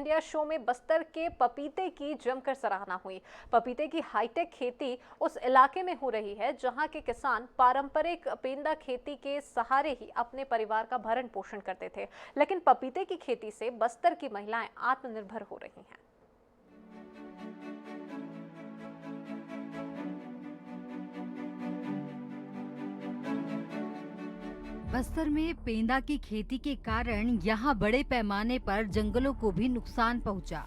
India show में बस्तर के पपीते की जमकर सराहना हुई। पपीते की हाईटेक खेती उस इलाके में हो रही है जहां के किसान पारंपरिक पेंदा खेती के सहारे ही अपने परिवार का भरण पोषण करते थे, लेकिन पपीते की खेती से बस्तर की महिलाएं आत्मनिर्भर हो रही हैं। बस्तर में पेंदा की खेती के कारण यहाँ बड़े पैमाने पर जंगलों को भी नुकसान पहुंचा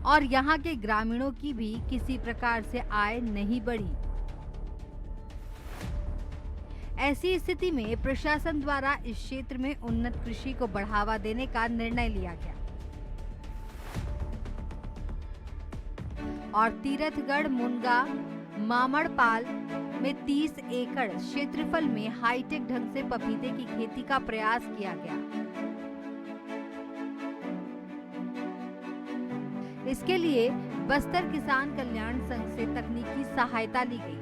और यहाँ के ग्रामीणों की भी किसी प्रकार से आय नहीं बढ़ी। ऐसी स्थिति में प्रशासन द्वारा इस क्षेत्र में उन्नत कृषि को बढ़ावा देने का निर्णय लिया गया और तीरथगढ़, मुनगा, मामड़पाल में 30 एकड़ क्षेत्रफल में हाईटेक ढंग से पपीते की खेती का प्रयास किया गया। इसके लिए बस्तर किसान कल्याण संघ से तकनीकी सहायता ली गई।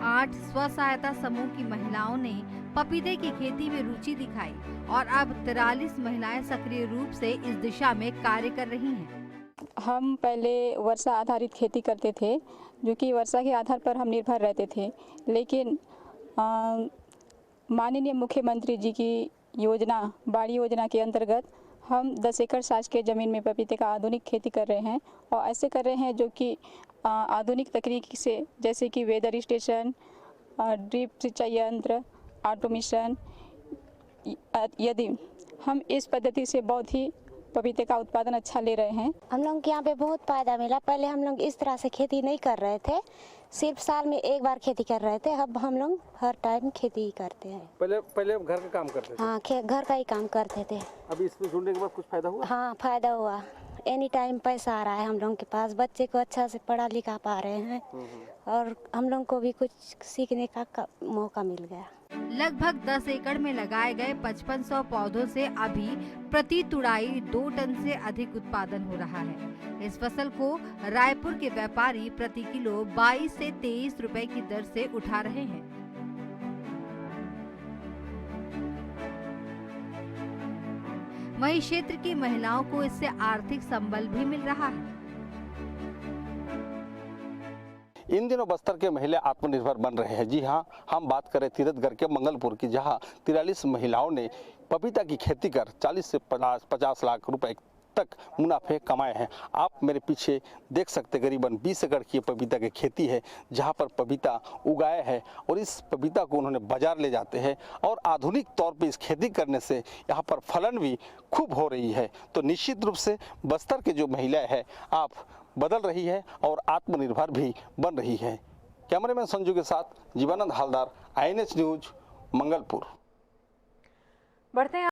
8 स्व सहायता समूह की महिलाओं ने पपीते की खेती में रुचि दिखाई और अब 43 महिलाएं सक्रिय रूप से इस दिशा में कार्य कर रही हैं। हम पहले वर्षा आधारित खेती करते थे, जो कि वर्षा के आधार पर हम निर्भर रहते थे, लेकिन माननीय मुख्यमंत्री जी की योजना, बाड़ी योजना के अंतर्गत हम 10 एकड़ साज के ज़मीन में पपीते का आधुनिक खेती कर रहे हैं और ऐसे कर रहे हैं जो कि आधुनिक तकनीक से, जैसे कि वेदर स्टेशन, ड्रिप सिंचाई यंत्र, ऑटोमेशन, यदि हम इस पद्धति से बहुत ही पपीते का उत्पादन अच्छा ले रहे हैं। हम लोग के यहाँ पे बहुत फायदा मिला। पहले हम लोग इस तरह से खेती नहीं कर रहे थे, सिर्फ साल में एक बार खेती कर रहे थे। अब हम लोग हर टाइम खेती ही करते हैं। पहले घर का काम करते थे? हाँ, घर का ही काम करते थे। अभी इसमें जुड़ने के बाद कुछ फायदा हुआ? हाँ, फायदा हुआ। एनी टाइम पैसा आ रहा है हम लोग के पास, बच्चे को अच्छा से पढ़ा लिखा पा रहे हैं और हम लोग को भी कुछ सीखने का मौका मिल गया। लगभग 10 एकड़ में लगाए गए 5500 पौधों से अभी प्रति तुड़ाई 2 टन से अधिक उत्पादन हो रहा है। इस फसल को रायपुर के व्यापारी प्रति किलो 22 से 23 रुपए की दर से उठा रहे हैं। वहीं क्षेत्र की महिलाओं को इससे आर्थिक संबल भी मिल रहा है। इन दिनों बस्तर के महिला आत्मनिर्भर बन रहे हैं। जी हाँ, हम बात करें तीरथगढ़ के मंगलपुर की, जहां 43 महिलाओं ने पपीता की खेती कर 40 से 50 लाख रुपए तक मुनाफे कमाए हैं। आप मेरे पीछे देख सकते करीबन 20 एकड़ की पपीता की खेती है, जहां पर पपीता उगाया है और इस पपीता को उन्होंने बाजार ले जाते हैं और आधुनिक तौर पे इस खेती करने से यहाँ पर फलन भी खूब हो रही है। तो निश्चित रूप से बस्तर के जो महिलाएं हैं आप बदल रही है और आत्मनिर्भर भी बन रही है। कैमरामैन संजू के साथ जीवानंद हालदार, INH न्यूज, मंगलपुर। बढ़ते हैं